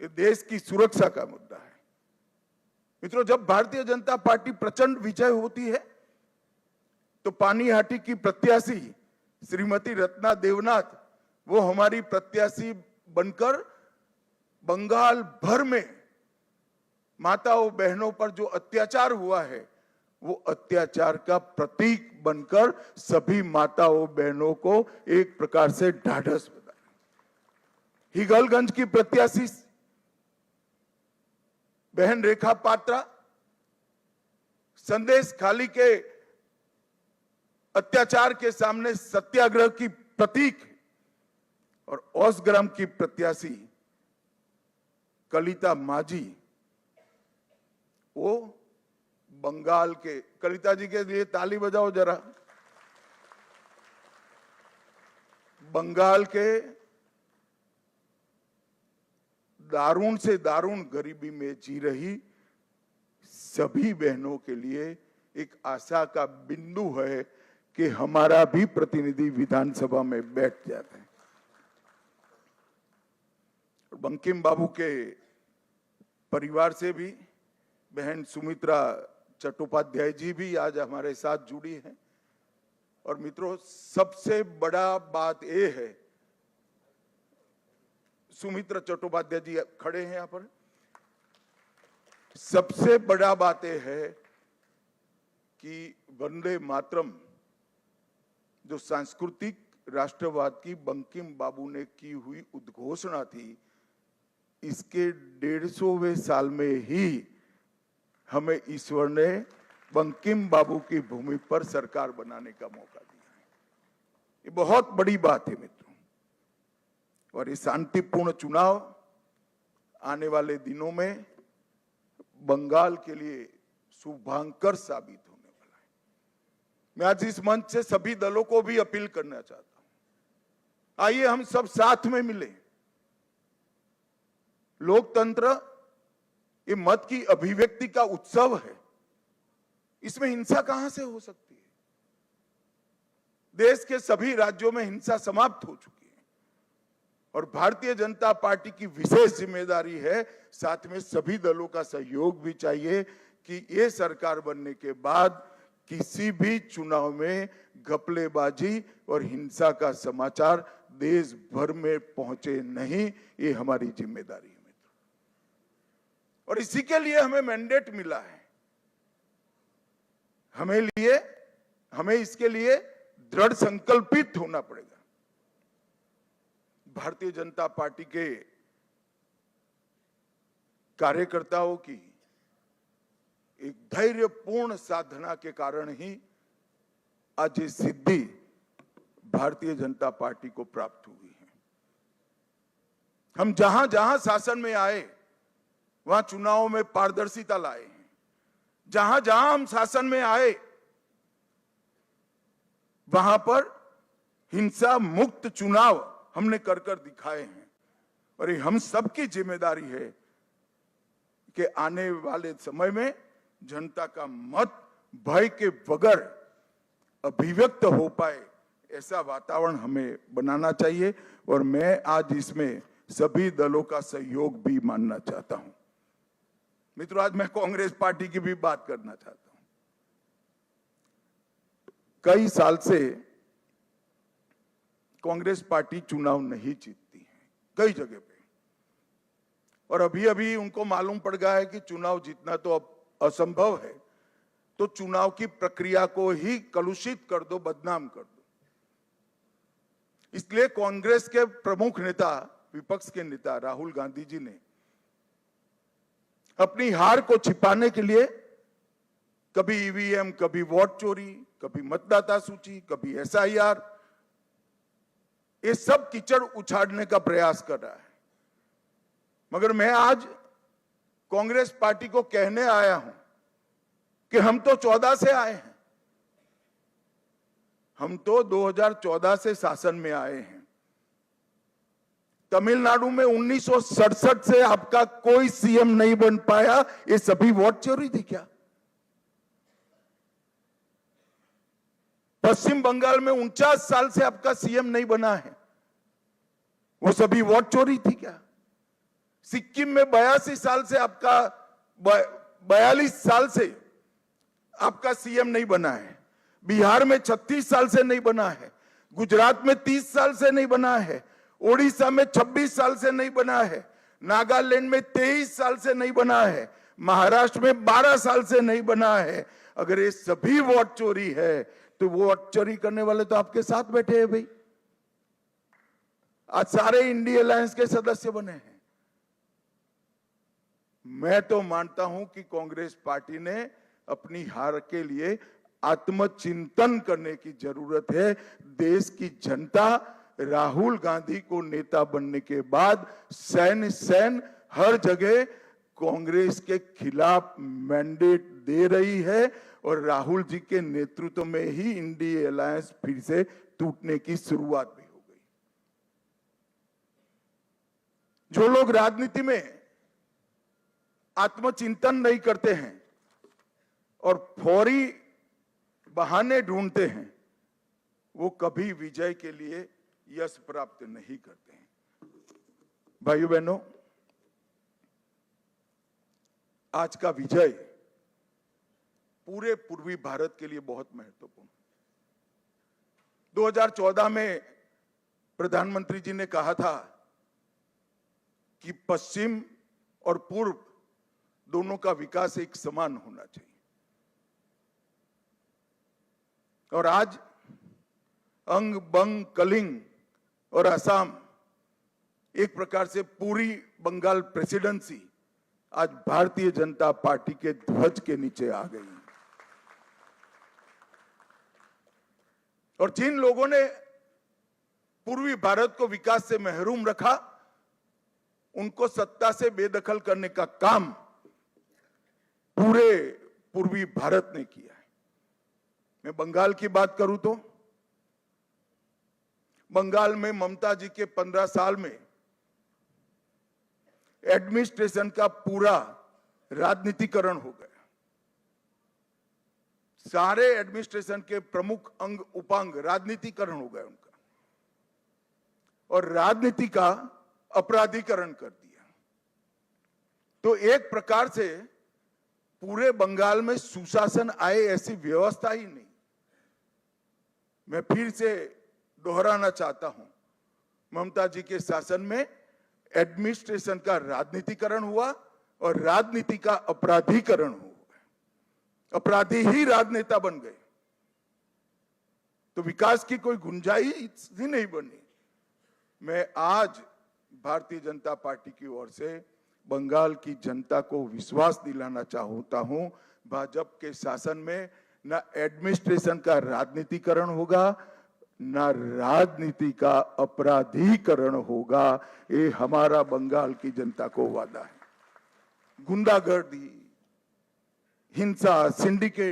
ये देश की सुरक्षा का मुद्दा है। मित्रों, जब भारतीय जनता पार्टी प्रचंड विजय होती है तो पानीहाटी की प्रत्याशी श्रीमती रत्ना देवनाथ वो हमारी प्रत्याशी बनकर बंगाल भर में माताओं बहनों पर जो अत्याचार हुआ है वो अत्याचार का प्रतीक बनकर सभी माताओं बहनों को एक प्रकार से ढाढ़स बना। हिगलगंज की प्रत्याशी बहन रेखा पात्रा संदेश खाली के अत्याचार के सामने सत्याग्रह की प्रतीक, और ओसग्राम की प्रत्याशी कलिता माझी वो बंगाल के, कलिता जी के लिए ताली बजाओ जरा, बंगाल के दारुण से दारुण गरीबी में जी रही सभी बहनों के लिए एक आशा का बिंदु है कि हमारा भी प्रतिनिधि विधानसभा में बैठ जाते हैं। बंकिम बाबू के परिवार से भी बहन सुमित्रा चट्टोपाध्याय जी भी आज हमारे साथ जुड़ी हैं। और मित्रों, सबसे बड़ा बात यह है, सुमित्रा चट्टोपाध्याय जी खड़े हैं यहां पर, सबसे बड़ा बात यह है कि वंदे मातरम जो सांस्कृतिक राष्ट्रवाद की बंकिम बाबू ने की हुई उद्घोषणा थी, इसके 150वें साल में ही हमें ईश्वर ने बंकिम बाबू की भूमि पर सरकार बनाने का मौका दिया है। ये बहुत बड़ी बात है मित्रों, और ये शांतिपूर्ण चुनाव आने वाले दिनों में बंगाल के लिए शुभांकर साबित होने वाला है। मैं आज इस मंच से सभी दलों को भी अपील करना चाहता हूं, आइए हम सब साथ में मिले। लोकतंत्र ये मत की अभिव्यक्ति का उत्सव है, इसमें हिंसा कहां से हो सकती है? देश के सभी राज्यों में हिंसा समाप्त हो चुकी है, और भारतीय जनता पार्टी की विशेष जिम्मेदारी है, साथ में सभी दलों का सहयोग भी चाहिए कि ये सरकार बनने के बाद किसी भी चुनाव में घपलेबाजी और हिंसा का समाचार देश भर में पहुंचे नहीं। ये हमारी जिम्मेदारी है मित्रों, और इसी के लिए हमें मैंडेट मिला है। हमें इसके लिए दृढ़ संकल्पित होना पड़ेगा। भारतीय जनता पार्टी के कार्यकर्ताओं की एक धैर्यपूर्ण साधना के कारण ही आज ये सिद्धि भारतीय जनता पार्टी को प्राप्त हुई है। हम जहां जहां शासन में आए वहां चुनावों में पारदर्शिता लाए हैं। जहां जहां हम शासन में आए वहां पर हिंसा मुक्त चुनाव हमने कर दिखाए हैं, और ये हम सबकी जिम्मेदारी है कि आने वाले समय में जनता का मत भय के बगैर अभिव्यक्त हो पाए, ऐसा वातावरण हमें बनाना चाहिए। और मैं आज इसमें सभी दलों का सहयोग भी मानना चाहता हूं। मित्रों, आज मैं कांग्रेस पार्टी की भी बात करना चाहता हूं। कई साल से कांग्रेस पार्टी चुनाव नहीं जीतती है कई जगह पे, और अभी अभी उनको मालूम पड़ गया है कि चुनाव जीतना तो अब असंभव है, तो चुनाव की प्रक्रिया को ही कलुषित कर दो, बदनाम कर दो। इसलिए कांग्रेस के प्रमुख नेता, विपक्ष के नेता राहुल गांधी जी ने अपनी हार को छिपाने के लिए कभी ईवीएम, कभी वोट चोरी, कभी मतदाता सूची, कभी एसआईआर, ये सब कीचड़ उछाड़ने का प्रयास कर रहा है। मगर मैं आज कांग्रेस पार्टी को कहने आया हूं कि हम तो 14 से आए हैं, हम तो 2014 से शासन में आए हैं। तमिलनाडु में 1967 से आपका कोई सीएम नहीं बन पाया, ये सभी वोट चोरी थी क्या? पश्चिम बंगाल में 49 साल से आपका सीएम नहीं बना है, वो सभी वोट चोरी थी क्या? सिक्किम में 82 साल से आपका 42 साल से आपका सीएम नहीं बना है। बिहार में 36 साल से नहीं बना है। गुजरात में 30 साल से नहीं बना है। ओडिशा में 26 साल से नहीं बना है। नागालैंड में 23 साल से नहीं बना है। महाराष्ट्र में 12 साल से नहीं बना है। अगर ये सभी वोट चोरी है तो वोट चोरी करने वाले तो आपके साथ बैठे हैं भाई। आज सारे इंडिया अलायंस के सदस्य बने हैं। मैं तो मानता हूं कि कांग्रेस पार्टी ने अपनी हार के लिए आत्मचिंतन करने की जरूरत है। देश की जनता राहुल गांधी को नेता बनने के बाद सैन हर जगह कांग्रेस के खिलाफ मैंडेट दे रही है और राहुल जी के नेतृत्व में ही इंडिया अलायंस फिर से टूटने की शुरुआत भी हो गई। जो लोग राजनीति में आत्मचिंतन नहीं करते हैं और फौरी बहाने ढूंढते हैं, वो कभी विजय के लिए यश प्राप्त नहीं करते हैं। भाइयों बहनों, आज का विजय पूरे पूर्वी भारत के लिए बहुत महत्वपूर्ण। 2014 में प्रधानमंत्री जी ने कहा था कि पश्चिम और पूर्व दोनों का विकास एक समान होना चाहिए, और आज अंग बंग कलिंग और असम एक प्रकार से पूरी बंगाल प्रेसिडेंसी आज भारतीय जनता पार्टी के ध्वज के नीचे आ गई। और जिन लोगों ने पूर्वी भारत को विकास से महरूम रखा, उनको सत्ता से बेदखल करने का काम पूरे पूर्वी भारत ने किया है। मैं बंगाल की बात करूं तो बंगाल में ममता जी के 15 साल में एडमिनिस्ट्रेशन का पूरा राजनीतिकरण हो गया। सारे एडमिनिस्ट्रेशन के प्रमुख अंग उपांग राजनीतिकरण हो गए उनका, और राजनीति का अपराधीकरण कर दिया। तो एक प्रकार से पूरे बंगाल में सुशासन आए ऐसी व्यवस्था ही नहीं। मैं फिर से दोहराना चाहता हूं, ममता जी के शासन में एडमिनिस्ट्रेशन का राजनीतिकरण हुआ और राजनीति का अपराधीकरण हुआ। अपराधी ही राजनेता बन गए, तो विकास की कोई गुंजाइश ही नहीं बनी। मैं आज भारतीय जनता पार्टी की ओर से बंगाल की जनता को विश्वास दिलाना चाहता हूं, भाजपा के शासन में न एडमिनिस्ट्रेशन का राजनीतिकरण होगा, न राजनीति का अपराधीकरण होगा। ये हमारा बंगाल की जनता को वादा है। गुंडागर्दी, हिंसा, सिंडिकेट